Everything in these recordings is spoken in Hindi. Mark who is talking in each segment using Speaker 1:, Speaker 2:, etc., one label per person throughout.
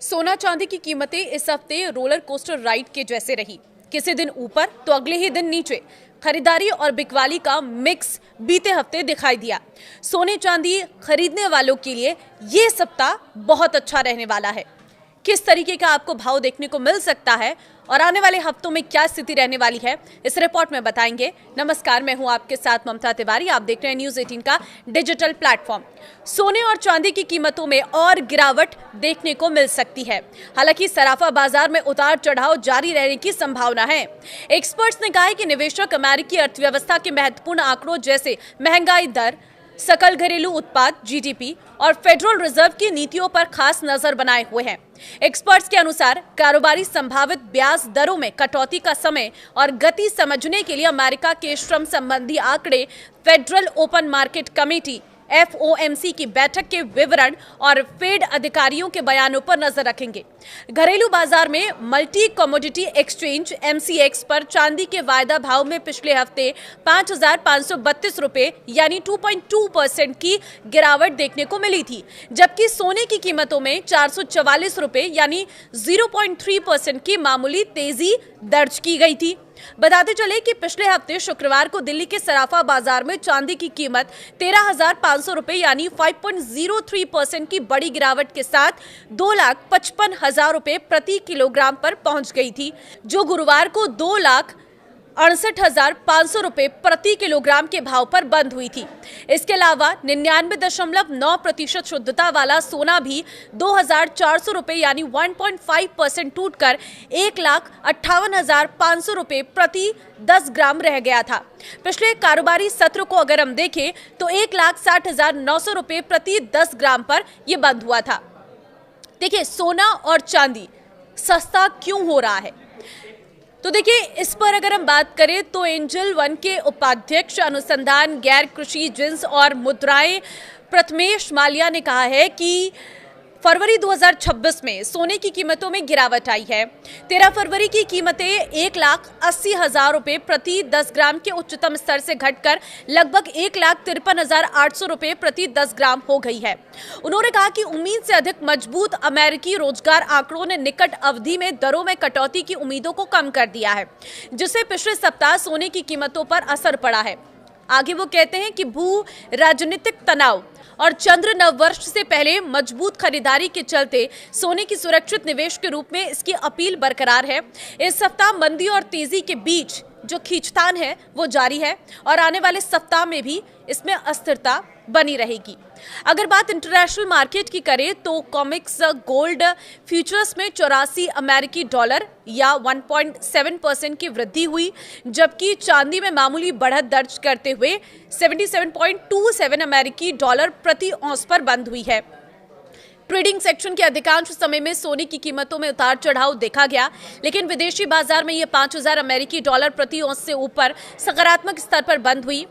Speaker 1: सोना चांदी की कीमतें इस हफ्ते रोलर कोस्टर राइड के जैसे रही। किसी दिन ऊपर तो अगले ही दिन नीचे। खरीदारी और बिकवाली का मिक्स बीते हफ्ते दिखाई दिया। सोने चांदी खरीदने वालों के लिए ये सप्ताह बहुत अच्छा रहने वाला है। किस तरीके का आपको भाव देखने को मिल सकता है और आने वाले हफ्तों में क्या स्थिति रहने वाली है, इस रिपोर्ट में बताएंगे। नमस्कार, मैं हूं आपके साथ ममता तिवारी। आप देख रहे हैं न्यूज़ 18 का डिजिटल प्लेटफॉर्म। सोने और चांदी की कीमतों में और गिरावट देखने को मिल सकती है। हालांकि सराफा बाजार में उतार चढ़ाव जारी रहने की संभावना है। एक्सपर्ट्स ने कहा है कि निवेशक अमेरिकी अर्थव्यवस्था के महत्वपूर्ण आंकड़ों जैसे महंगाई दर, सकल घरेलू उत्पाद जीडीपी और फेडरल रिजर्व की नीतियों पर खास नजर बनाए हुए हैं। एक्सपर्ट्स के अनुसार कारोबारी संभावित ब्याज दरों में कटौती का समय और गति समझने के लिए अमेरिका के श्रम संबंधी आंकड़े, federal open market committee FOMC की बैठक के विवरण और फेड अधिकारियों के बयानों पर नजर रखेंगे। घरेलू बाजार में मल्टी कमोडिटी एक्सचेंज MCX पर चांदी के वायदा भाव में पिछले हफ्ते 5,532 रुपए यानी 2.2% की गिरावट देखने को मिली थी, जबकि सोने की कीमतों में 444 रुपए यानी 0.3% की मामूली तेजी दर्ज की गई थी। बताते चले कि पिछले हफ्ते शुक्रवार को दिल्ली के सराफा बाजार में चांदी की कीमत 13,500 रुपए यानी 5.03% की बड़ी गिरावट के साथ 2,55,000 रुपए प्रति किलोग्राम पर पहुंच गई थी, जो गुरुवार को 2,68,500 रुपए प्रति किलोग्राम के भाव पर बंद हुई थी। इसके अलावा 99.9% शुद्धता वाला सोना भी 2,400 रुपए यानी 1.5% टूटकर 1,58,500 रुपए प्रति 10 ग्राम रह गया था। पिछले कारोबारी सत्र को अगर हम देखें तो 1,60,900 रुपए प्रति 10 ग्राम पर यह बंद हुआ था। देखिए, सोना और चांदी सस्ता क्यों हो रहा है? तो देखिए, इस पर अगर हम बात करें तो एंजल वन के उपाध्यक्ष अनुसंधान गैर कृषि जिन्स और मुद्राएं प्रथमेश माल्या ने कहा है कि फरवरी 2026 में सोने की कीमतों में गिरावट आई है। 13 फरवरी की कीमतें 1,80,000 रुपए प्रति 10 ग्राम के उच्चतम स्तर से घटकर लगभग 1,53,800 रुपए प्रति 10 ग्राम हो गई है। उन्होंने कहा कि उम्मीद से अधिक मजबूत अमेरिकी रोजगार आंकड़ों ने निकट अवधि में दरों में कटौती की उम्मीदों को कम कर दिया है, जिससे पिछले सप्ताह सोने की कीमतों पर असर पड़ा है। आगे वो कहते हैं कि भू राजनीतिक तनाव और चंद्र नववर्ष से पहले मजबूत खरीदारी के चलते सोने की सुरक्षित निवेश के रूप में इसकी अपील बरकरार है। इस सप्ताह मंदी और तेजी के बीच जो खींचतान है वो जारी है और आने वाले सप्ताह में भी इसमें अस्थिरता बनी रहेगी। अगर बात इंटरनेशनल मार्केट की करें तो कॉमिक्स गोल्ड फ्यूचर्स में 84 अमेरिकी डॉलर या 1.7% की वृद्धि हुई, जबकि चांदी में मामूली बढ़त दर्ज करते हुए 77.27 अमेरिकी डॉलर प्रति औंस पर बंद हुई है। ट्रेडिंग सेक्शन के अधिकांश समय में सोने की कीमतों में उतार चढ़ाव देखा गया, लेकिन विदेशी बाजार में यह 5,000 अमेरिकी डॉलर प्रति औंस से ऊपर सकारात्मक स्तर पर बंद हुई।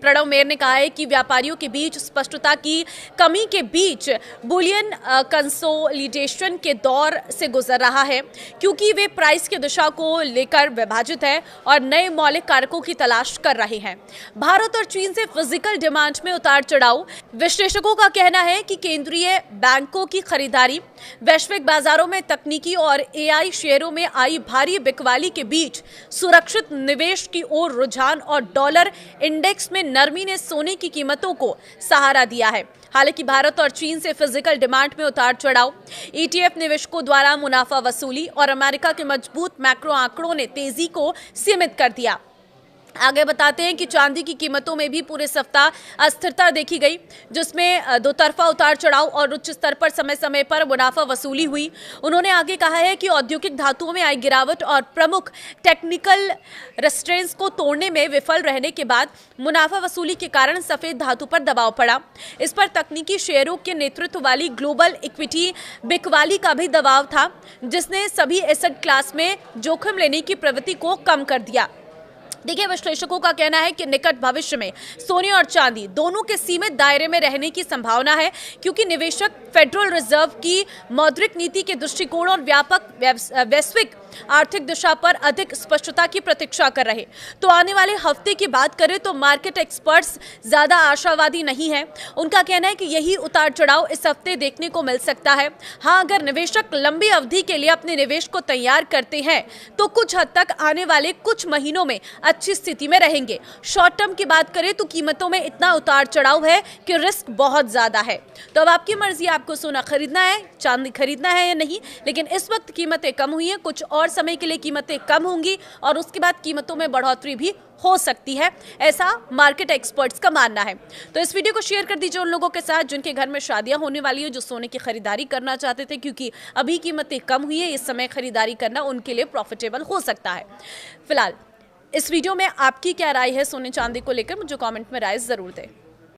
Speaker 1: प्रणव मेयर ने कहा है कि व्यापारियों के बीच स्पष्टता की कमी के बीच बुलियन कंसोलिडेशन के दौर से गुजर रहा है, क्योंकि वे प्राइस की दिशा को लेकर विभाजित है और नए मौलिक कारकों की तलाश कर रहे हैं। भारत और चीन से फिजिकल डिमांड में उतार चढ़ाव। विश्लेषकों का कहना है कि केंद्रीय बैंकों की खरीदारी, वैश्विक बाजारों में तकनीकी और AI शेयरों में आई भारी बिकवाली के बीच सुरक्षित निवेश की ओर रुझान और डॉलर इंडेक्स में नरमी ने सोने की कीमतों को सहारा दिया है। हालांकि भारत और चीन से फिजिकल डिमांड में उतार चढ़ाव, ETF निवेशकों द्वारा मुनाफा वसूली और अमेरिका के मजबूत मैक्रो आंकड़ों ने तेजी को सीमित कर दिया। आगे बताते हैं कि चांदी की कीमतों में भी पूरे सप्ताह अस्थिरता देखी गई, जिसमें दो तरफा उतार चढ़ाव और उच्च स्तर पर समय समय पर मुनाफा वसूली हुई। उन्होंने आगे कहा है कि औद्योगिक धातुओं में आई गिरावट और प्रमुख टेक्निकल रेस्ट्रेंट्स को तोड़ने में विफल रहने के बाद मुनाफा वसूली के कारण सफेद धातु पर दबाव पड़ा। इस पर तकनीकी शेयरों के नेतृत्व वाली ग्लोबल इक्विटी बिकवाली का भी दबाव था, जिसने सभी एसेट क्लास में जोखिम लेने की प्रवृत्ति को कम कर दिया। देखिए, विश्लेषकों का कहना है कि निकट भविष्य में सोने और चांदी दोनों के सीमित दायरे में रहने की संभावना है, क्योंकि निवेशक फेडरल रिजर्व की मौद्रिक नीति के दृष्टिकोण और व्यापक वैश्विक आर्थिक दिशा पर अधिक स्पष्टता की प्रतीक्षा कर रहे। तो आने वाले हफ्ते की बात करें तो मार्केट एक्सपर्ट्स ज्यादा आशावादी नहीं है। उनका कहना है कि यही उतार चढ़ाव इस हफ्ते देखने को मिल सकता है। हाँ, अगर निवेशक लंबी अवधि के लिए अपने निवेश को तैयार करते हैं तो कुछ हद तक आने वाले कुछ महीनों में अच्छी स्थिति में रहेंगे। शॉर्ट टर्म की बात करें तो कीमतों में इतना उतार चढ़ाव है कि रिस्क बहुत ज्यादा है। तो अब आपकी मर्जी, आपको सोना खरीदना है, चांदी खरीदना है या नहीं। लेकिन इस वक्त कीमतें कम हुई हैं, कुछ और समय के लिए कीमतें कम होंगी और उसके बाद कीमतों में बढ़ोतरी भी हो सकती है, ऐसा मार्केट एक्सपर्ट्स का मानना है। तो इस वीडियो को शेयर कर दीजिए उन लोगों के साथ जिनके घर में शादियां होने वाली है, जो सोने की खरीदारी करना चाहते थे, क्योंकि अभी कीमतें कम हुई है, इस समय खरीदारी करना उनके लिए प्रॉफिटेबल हो सकता है। फिलहाल इस वीडियो में आपकी क्या राय है सोने चांदी को लेकर, मुझे कमेंट में राय जरूर दें।